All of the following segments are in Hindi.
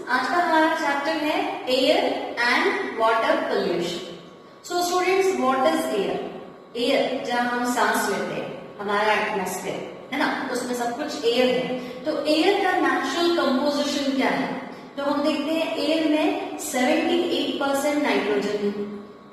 आज का हमारा चैप्टर है air and water pollution. So students, what is air? Air जहां हम सांस लेते हैं, हमारा एटमॉस्फेयर है ना, तो उसमें सब कुछ एयर है। तो एयर का नेचुरल कंपोजिशन क्या है? तो हम देखते हैं एयर में 78% नाइट्रोजन है,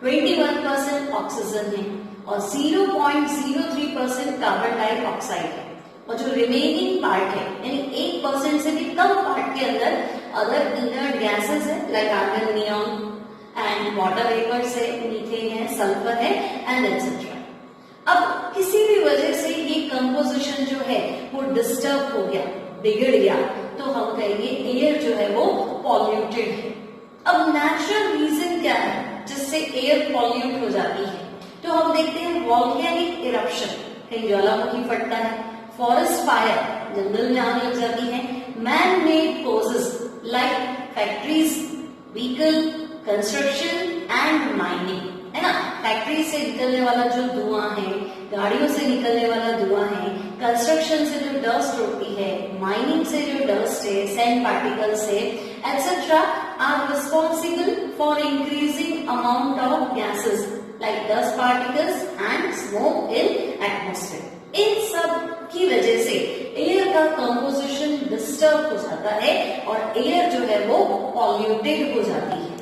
21% ऑक्सीजन है और 0.03% कार्बन डाइऑक्साइड है। और जो रिमेनिंग पार्ट है यानी 1% से भी कम पार्ट के अंदर अदर इनर्ट गैसेस है like argon, neon and water vapours है, मीथेन है, सल्फर है एंड एटसेट्रा। अब किसी भी वजह से ये कंपोजिशन जो है वो डिस्टर्ब हो गया, बिगड़ गया, तो हम कहेंगे एयर जो है वो पॉल्यूटेड है। अब नेचुरल रीजन क्या है जिससे एयर पॉल्यूट हो जाती है? तो हम देखते हैं वॉल्केनिक इरप्शन, कहीं ज्वालामुखी फटता है, फॉरेस्ट फायर, जंगल में आग लग जाती है, man made causes like factories, vehicle, construction and mining, है ना। फैक्ट्री से निकलने वाला जो धुआं है, गाड़ियों से निकलने वाला धुआं है, कंस्ट्रक्शन से जो डस्ट होती है, माइनिंग से जो डस्ट है, सैंड पार्टिकल्स है etcetera are responsible for increasing amount of gases like dust particles and smoke in atmosphere. इन सब की वजह से एयर का कंपोजिशन डिस्टर्ब हो जाता है और एयर जो है वो पॉल्यूटेड हो जाती है।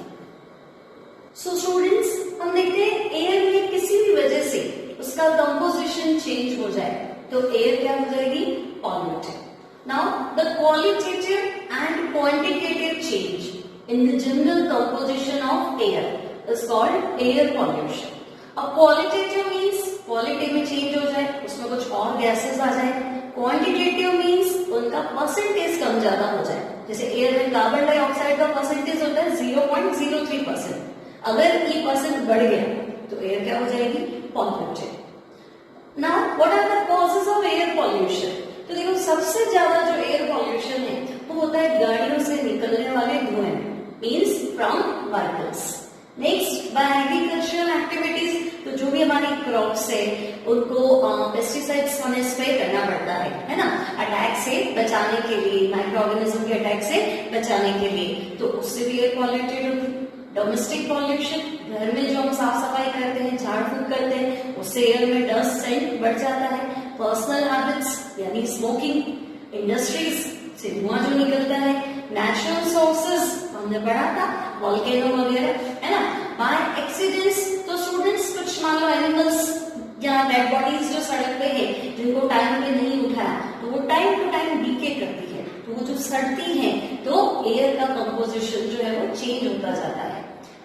सो स्टूडेंट्स, हम देखते हैं एयर में किसी भी वजह से उसका कंपोजिशन चेंज हो जाए तो एयर क्या हो जाएगी? Polluted. Now the qualitative and quantitative change in the general composition of air is called air pollution. अब क्वालिटेटिव मीन्स क्वालिटी में चेंज हो जाए, उसमें कुछ और गैसेस आ जाए। क्वांटिटेटिव मीन्स उनका परसेंटेज कम ज्यादा हो जाए। जैसे एयर में कार्बन डाइऑक्साइड का परसेंटेज होता है 0.03%, अगर ये परसेंट बढ़ गया तो एयर क्या हो जाएगी? Polluted. Now what are the causes of air pollution? तो देखो, सबसे ज्यादा जो एयर पॉल्यूशन है वो होता है गाड़ियों से निकलने वाले धुएं, means from vehicles. Next, bye agricultural activities, तो जो भी हमारी क्रॉप्स है उनको पेस्टिसाइड्स हमें स्प्रे करना पड़ता है ना, अटैक से बचाने के लिए, माइक्रो ऑर्गेनिज्म के अटैक से बचाने के लिए, तो उससे भी एयर पॉल्यूटेड होगी। डोमेस्टिक पॉल्यूशन, घर में जो हम साफ सफाई करते हैं, झाड़ फूक करते हैं, उससे एयर में डस्ट सेंट बढ़ जाता है। पर्सनल हैबिट्स यानी स्मोकिंग, इंडस्ट्रीज से धुआं जो निकलता है, नेचुरल सोर्सेज हमने पढ़ा था, वॉल्केनो वगैरह, है ना। बाय एक्सीडेंट्स, तो स्टूडेंट्स कुछ मान लो एनिमल्स या डेड बॉडीज जो सड़क पे है जिनको टाइम पे नहीं उठाया तो वो टाइम टू टाइम डीके करती है, तो वो जो सड़ती है तो एयर का कंपोजिशन जो है वो चेंज होता जाता है।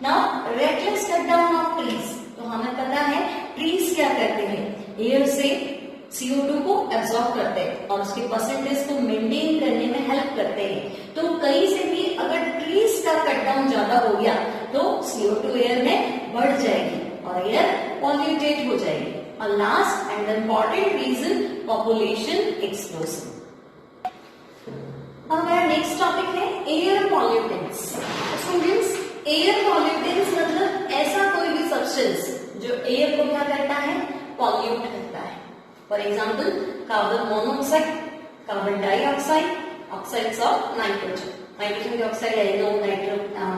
Now reckless cut down of trees, तो हमें पता है ट्रीज क्या करते हैं, एयर से CO2 को एब्सॉर्ब करते हैं और उसके परसेंटेज को मेंटेन करने में हेल्प करते हैं। तो कहीं से भी अगर ट्रीज का कट डाउन ज्यादा हो गया तो CO2 एयर में बढ़ जाएगी और एयर पॉल्यूटेड हो जाएगी। और last and important reason, population explosion. अब हमारा नेक्स्ट टॉपिक है air pollutants. Students, air pollutants मतलब ऐसा कोई भी सब्सटेंस जो एयर को क्या करता है? पॉल्यूट करता है। For example, carbon monoxide, carbon dioxide, oxides of nitrogen, nitrogen oxide,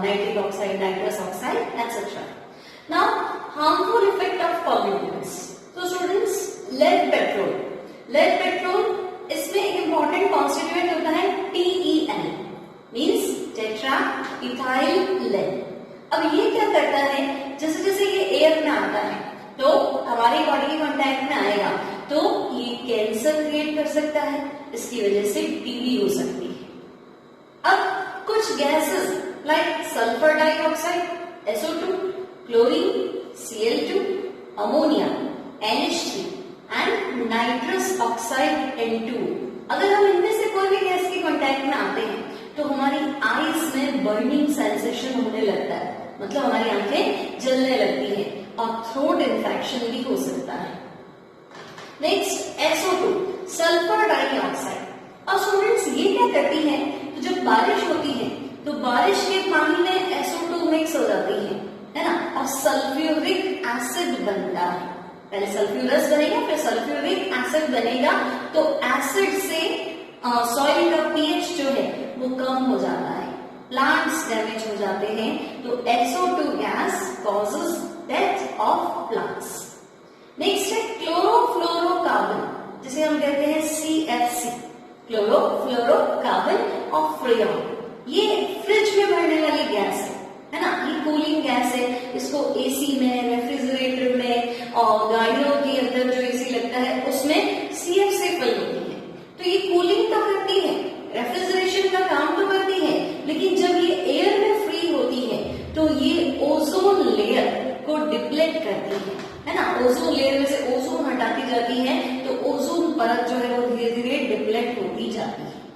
nitric oxide, nitrous oxide etcetera. Now harmful effect of pollutants, तो students lead petrol, lead petrol इसमें एक इंपॉर्टेंट कॉन्स्टिट्यूएंट होता है TEL, means tetra ethyl lead. अब ये क्या करता है, जैसे जैसे ये एयर में आता है तो हमारी बॉडी के कांटेक्ट में आएगा तो ये कैंसर क्रिएट कर सकता है, इसकी वजह से टीबी हो सकती है। अब कुछ gases like sulphur dioxide SO2, chlorine Cl2, ammonia NH3 and nitrous oxide N2, अगर हम इनमें से कोई भी गैस के कांटेक्ट में आते हैं तो हमारी आईज में बर्निंग सेंसेशन होने लगता है, मतलब हमारी आंखें जलने लगती हैं और थ्रोट इन्फेक्शन भी हो सकता है। Next SO2, sulphur dioxide. और स्टूडेंट्स ये क्या करती है, तो जब बारिश होती है तो बारिश के पानी में SO2 मिक्स हो जाती है ना, और सल्फ्यूरिक एसिड बनता है। पहले सल्फ्यूरस बनेगा फिर सल्फ्यूरिक एसिड बनेगा, तो एसिड से सॉइल का pH जो है वो कम हो जाता है। प्लांट्स डैमेज हो जाते हैं तो SO2 gas causes death of plants. Next है क्लोरोफ्लोरोकार्बन, जिसे हम कहते हैं CFC, क्लोरोफ्लोरोकार्बन ऑफ फ्रेयन। ये फ्रिज में भरने वाली गैस है ना, ये कूलिंग गैस है। इसको एसी में, रेफ्रिजरेटर में और गाड़ियों के अंदर जो एसी लगता है उसमें CFC फिल होती है। तो ये कूलिंग तो करती है, रेफ्रिजरेशन का काम तो करती है, लेकिन जब ये एयर में फ्री होती है तो ये ओजोन लेयर को डिप्लेट करती है ना। ओजोन लेयर में से ओजोन हटाती जाती है तो ओजोन परत जो है वो धीरे धीरे डिप्लेट होती जाती है।